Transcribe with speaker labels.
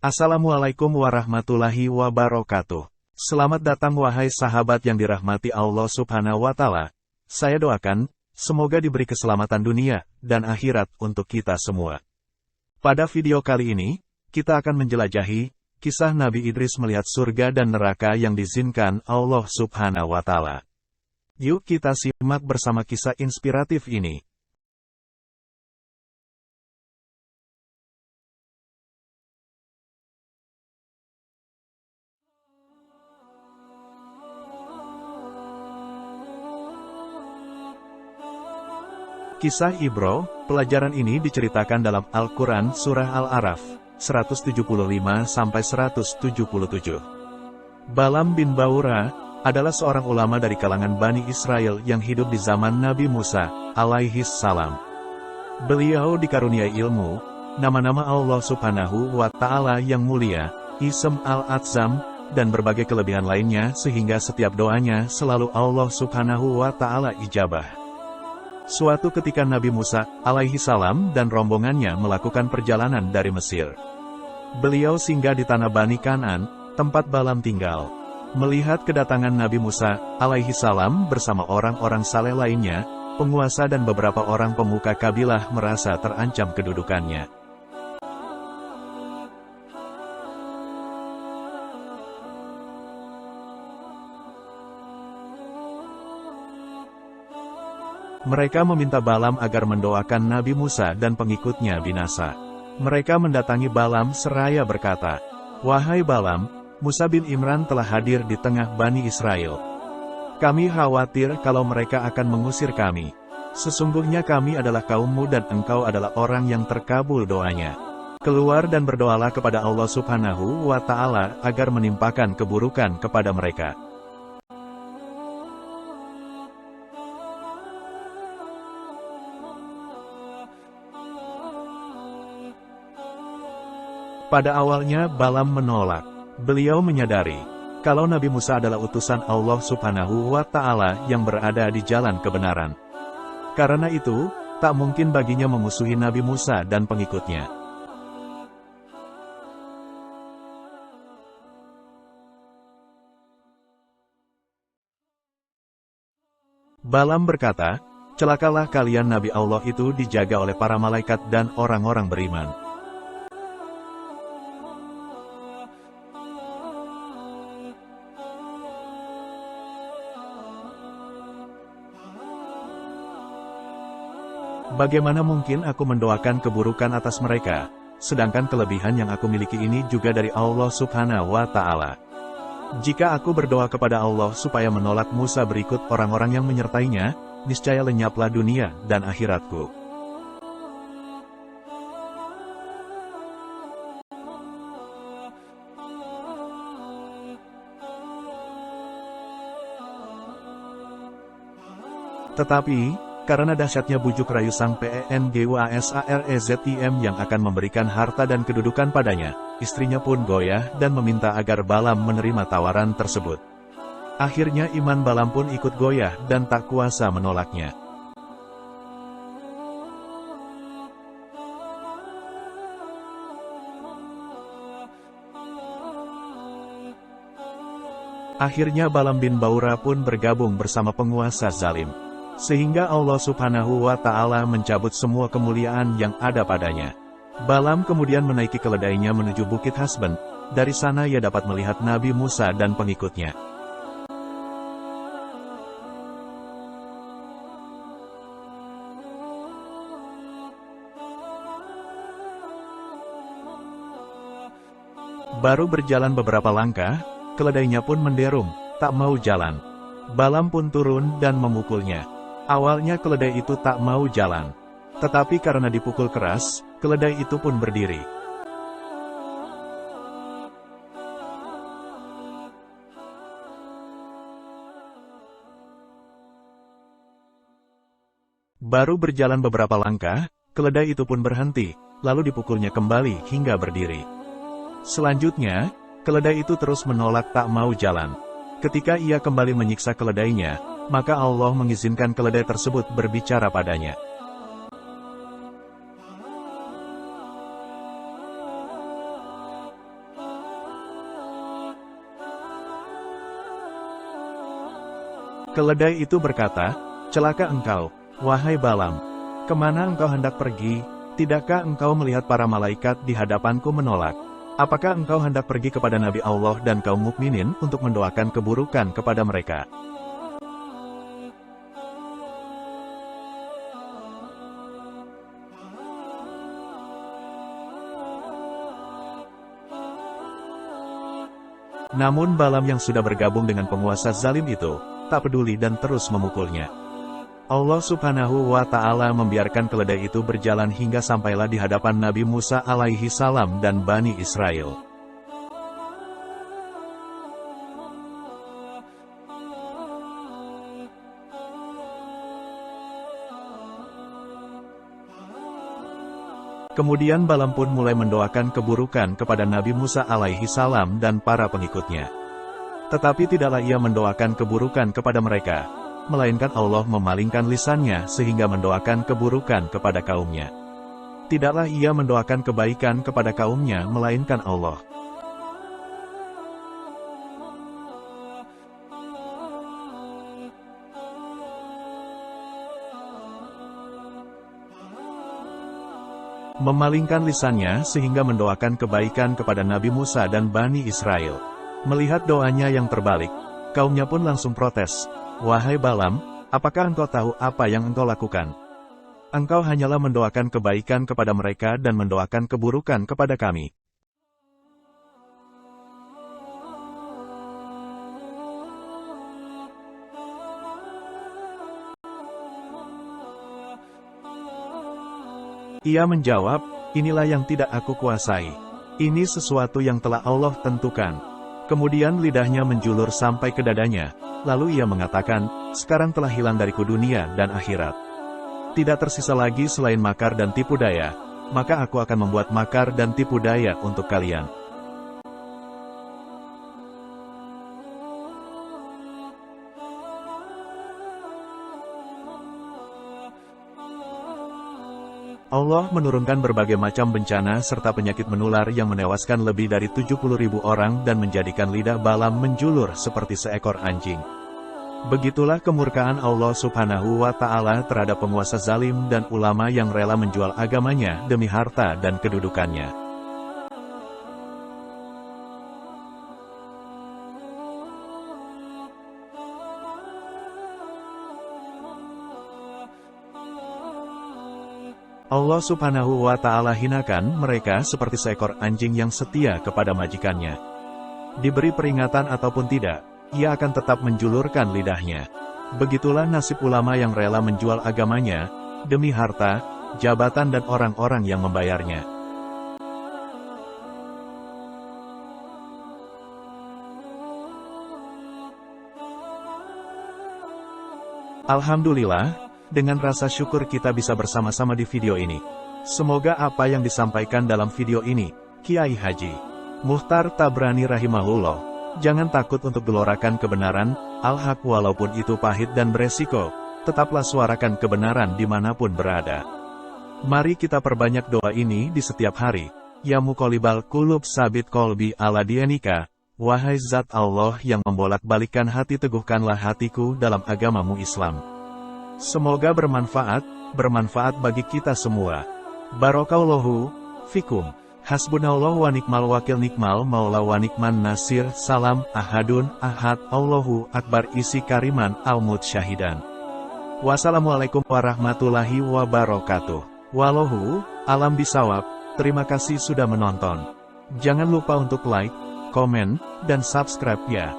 Speaker 1: Assalamualaikum warahmatullahi wabarakatuh. Selamat datang wahai sahabat yang dirahmati Allah Subhanahu wa Ta'ala. Saya doakan, semoga diberi keselamatan dunia dan akhirat untuk kita semua. Pada video kali ini, kita akan menjelajahi kisah Nabi Idris melihat surga dan neraka yang diizinkan Allah Subhanahu wa Ta'ala. Yuk kita simak bersama kisah inspiratif ini. Kisah Ibro, pelajaran ini diceritakan dalam Al-Quran Surah Al-Araf, 175-177. Balaam bin Baura adalah seorang ulama dari kalangan Bani Israel yang hidup di zaman Nabi Musa, alaihi salam. Beliau dikaruniai ilmu, nama-nama Allah Subhanahu wa Ta'ala yang mulia, Ism Al-Adzam, dan berbagai kelebihan lainnya sehingga setiap doanya selalu Allah Subhanahu wa Ta'ala ijabah. Suatu ketika Nabi Musa, alaihi salam dan rombongannya melakukan perjalanan dari Mesir. Beliau singgah di tanah Bani Kan'an, tempat Balaam tinggal. Melihat kedatangan Nabi Musa, alaihi salam bersama orang-orang saleh lainnya, penguasa dan beberapa orang pemuka kabilah merasa terancam kedudukannya. Mereka meminta Balaam agar mendoakan Nabi Musa dan pengikutnya binasa. Mereka mendatangi Balaam seraya berkata, "Wahai Balaam, Musa bin Imran telah hadir di tengah Bani Israel. Kami khawatir kalau mereka akan mengusir kami. Sesungguhnya kami adalah kaummu dan engkau adalah orang yang terkabul doanya. Keluar dan berdoalah kepada Allah Subhanahu wa Ta'ala agar menimpakan keburukan kepada mereka." Pada awalnya Balaam menolak. Beliau menyadari, kalau Nabi Musa adalah utusan Allah Subhanahu wa Ta'ala yang berada di jalan kebenaran. Karena itu, tak mungkin baginya memusuhi Nabi Musa dan pengikutnya. Balaam berkata, "Celakalah kalian, Nabi Allah itu dijaga oleh para malaikat dan orang-orang beriman. Bagaimana mungkin aku mendoakan keburukan atas mereka, sedangkan kelebihan yang aku miliki ini juga dari Allah Subhanahu wa Ta'ala. Jika aku berdoa kepada Allah supaya menolak Musa berikut orang-orang yang menyertainya, niscaya lenyaplah dunia dan akhiratku." Tetapi, karena dahsyatnya bujuk rayu sang PENGWASAREZIM yang akan memberikan harta dan kedudukan padanya, istrinya pun goyah dan meminta agar Balaam menerima tawaran tersebut. Akhirnya iman Balaam pun ikut goyah dan tak kuasa menolaknya. Akhirnya Balaam bin Baura pun bergabung bersama penguasa zalim. Sehingga Allah Subhanahu wa Ta'ala mencabut semua kemuliaan yang ada padanya. Balaam kemudian menaiki keledainya menuju Bukit Hasben. Dari sana ia dapat melihat Nabi Musa dan pengikutnya. Baru berjalan beberapa langkah, keledainya pun menderum, tak mau jalan. Balaam pun turun dan memukulnya. Awalnya keledai itu tak mau jalan. Tetapi karena dipukul keras, keledai itu pun berdiri. Baru berjalan beberapa langkah, keledai itu pun berhenti, lalu dipukulnya kembali hingga berdiri. Selanjutnya, keledai itu terus menolak tak mau jalan. Ketika ia kembali menyiksa keledainya, maka Allah mengizinkan keledai tersebut berbicara padanya. Keledai itu berkata, "Celaka engkau, wahai Balaam. Kemana engkau hendak pergi? Tidakkah engkau melihat para malaikat di hadapanku menolak? Apakah engkau hendak pergi kepada Nabi Allah dan kaum mukminin untuk mendoakan keburukan kepada mereka?" Namun Balaam yang sudah bergabung dengan penguasa zalim itu, tak peduli dan terus memukulnya. Allah Subhanahu wa Ta'ala membiarkan keledai itu berjalan hingga sampailah di hadapan Nabi Musa alaihi salam dan Bani Israel. Kemudian Balaam pun mulai mendoakan keburukan kepada Nabi Musa alaihi salam dan para pengikutnya. Tetapi tidaklah ia mendoakan keburukan kepada mereka, melainkan Allah memalingkan lisannya sehingga mendoakan keburukan kepada kaumnya. Tidaklah ia mendoakan kebaikan kepada kaumnya melainkan Allah. Memalingkan lisannya sehingga mendoakan kebaikan kepada Nabi Musa dan Bani Israel. Melihat doanya yang terbalik, kaumnya pun langsung protes, "Wahai Balaam, apakah engkau tahu apa yang engkau lakukan? Engkau hanyalah mendoakan kebaikan kepada mereka dan mendoakan keburukan kepada kami." Ia menjawab, "Inilah yang tidak aku kuasai. Ini sesuatu yang telah Allah tentukan." Kemudian lidahnya menjulur sampai ke dadanya, lalu ia mengatakan, "Sekarang telah hilang dariku dunia dan akhirat. Tidak tersisa lagi selain makar dan tipu daya, maka aku akan membuat makar dan tipu daya untuk kalian." Allah menurunkan berbagai macam bencana serta penyakit menular yang menewaskan lebih dari 70.000 orang dan menjadikan lidah Balaam menjulur seperti seekor anjing. Begitulah kemurkaan Allah Subhanahu wa Ta'ala terhadap penguasa zalim dan ulama yang rela menjual agamanya demi harta dan kedudukannya. Allah Subhanahu wa Ta'ala hinakan mereka seperti seekor anjing yang setia kepada majikannya. Diberi peringatan ataupun tidak, ia akan tetap menjulurkan lidahnya. Begitulah nasib ulama yang rela menjual agamanya demi harta, jabatan dan orang-orang yang membayarnya. Alhamdulillah, dengan rasa syukur kita bisa bersama-sama di video ini. Semoga apa yang disampaikan dalam video ini, Kiai Haji Muchtar Tabrani rahimahullah, jangan takut untuk gelorakan kebenaran, al-haq walaupun itu pahit dan beresiko, tetaplah suarakan kebenaran dimanapun berada. Mari kita perbanyak doa ini di setiap hari. Ya muqallibal qulub sabit qalbi ala dinika, wahai zat Allah yang membolak-balikkan hati, teguhkanlah hatiku dalam agamamu Islam. Semoga bermanfaat bagi kita semua. Barakallahu fikum. Hasbunallahu wa ni'mal wakil, ni'mal maula wa ni'man nasir. Salam ahadun ahad, Allahu akbar, isi kariman al-mut syahidan. Wassalamualaikum warahmatullahi wabarakatuh. Wallahu alam bisawab. Terima kasih sudah menonton. Jangan lupa untuk like, komen, dan subscribe ya.